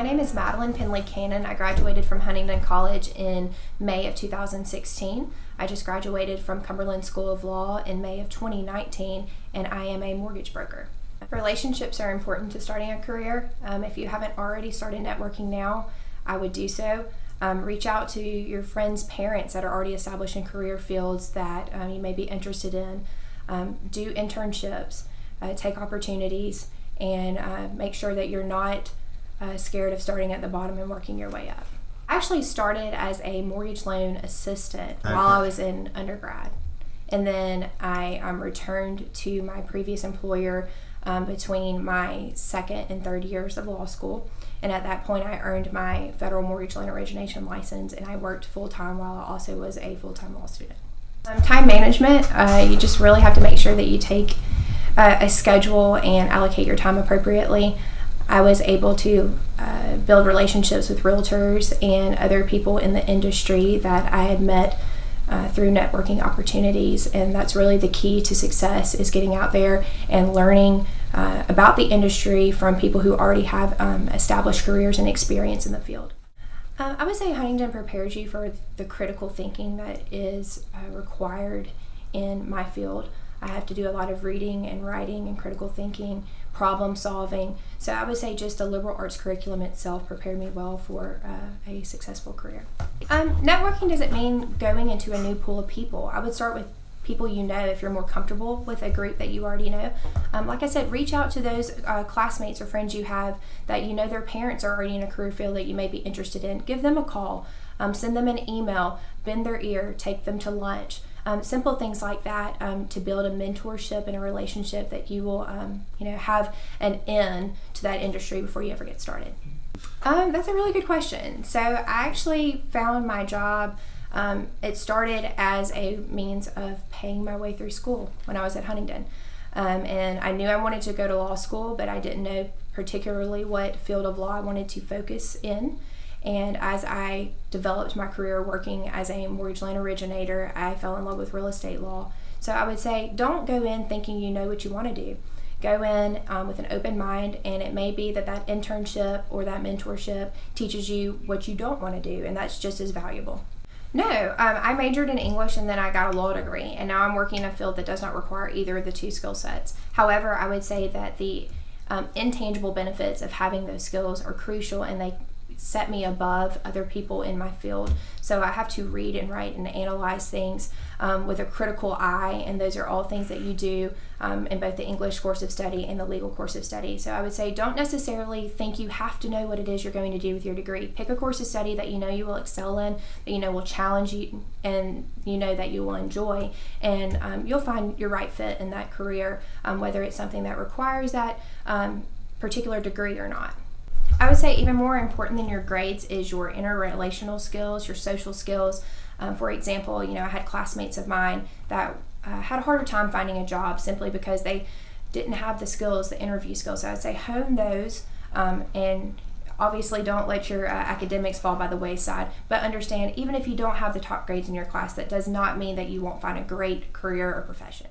My name is Madeline Penley Cannon. I graduated from Huntingdon College in May of 2016. I just graduated from Cumberland School of Law in May of 2019, and I am a mortgage broker. Relationships are important to starting a career. If you haven't already started networking now, I would do so. Reach out to your friends' parents that are already established in career fields that you may be interested in. Do internships, take opportunities, and make sure that you're not scared of starting at the bottom and working your way up. I actually started as a mortgage loan assistant while I was in undergrad. And then I returned to my previous employer between my second and third years of law school. And at that point, I earned my federal mortgage loan origination license, and I worked full-time while I also was a full-time law student. Time management, you just really have to make sure that you take a schedule and allocate your time appropriately. I was able to build relationships with realtors and other people in the industry that I had met through networking opportunities, and that's really the key to success, is getting out there and learning about the industry from people who already have established careers and experience in the field. I would say Huntingdon prepares you for the critical thinking that is required in my field. I have to do a lot of reading and writing and critical thinking, problem solving. So I would say just the liberal arts curriculum itself prepared me well for a successful career. Networking doesn't mean going into a new pool of people. I would start with people you know if you're more comfortable with a group that you already know. Like I said, reach out to those classmates or friends you have that you know their parents are already in a career field that you may be interested in. Give them a call, send them an email, bend their ear, take them to lunch. Simple things like that to build a mentorship and a relationship that you will have an end to that industry before you ever get started. That's a really good question. So I actually found my job, it started as a means of paying my way through school when I was at Huntingdon. And I knew I wanted to go to law school, but I didn't know particularly what field of law I wanted to focus in. And as I developed my career working as a mortgage loan originator, I fell in love with real estate law. So I would say, don't go in thinking you know what you want to do. Go in with an open mind, and it may be that internship or that mentorship teaches you what you don't want to do, and that's just as valuable. No, I majored in English and then I got a law degree, and now I'm working in a field that does not require either of the two skill sets. However, I would say that the intangible benefits of having those skills are crucial, and they set me above other people in my field. So I have to read and write and analyze things with a critical eye, and those are all things that you do in both the English course of study and the legal course of study. So I would say, don't necessarily think you have to know what it is you're going to do with your degree. Pick a course of study that you know you will excel in, that you know will challenge you, and you know that you will enjoy, and you'll find your right fit in that career, whether it's something that requires that particular degree or not. I would say even more important than your grades is your interrelational skills, your social skills. For example, I had classmates of mine that had a harder time finding a job simply because they didn't have the skills, the interview skills. So I would say hone those, and obviously don't let your academics fall by the wayside, but understand even if you don't have the top grades in your class, that does not mean that you won't find a great career or profession.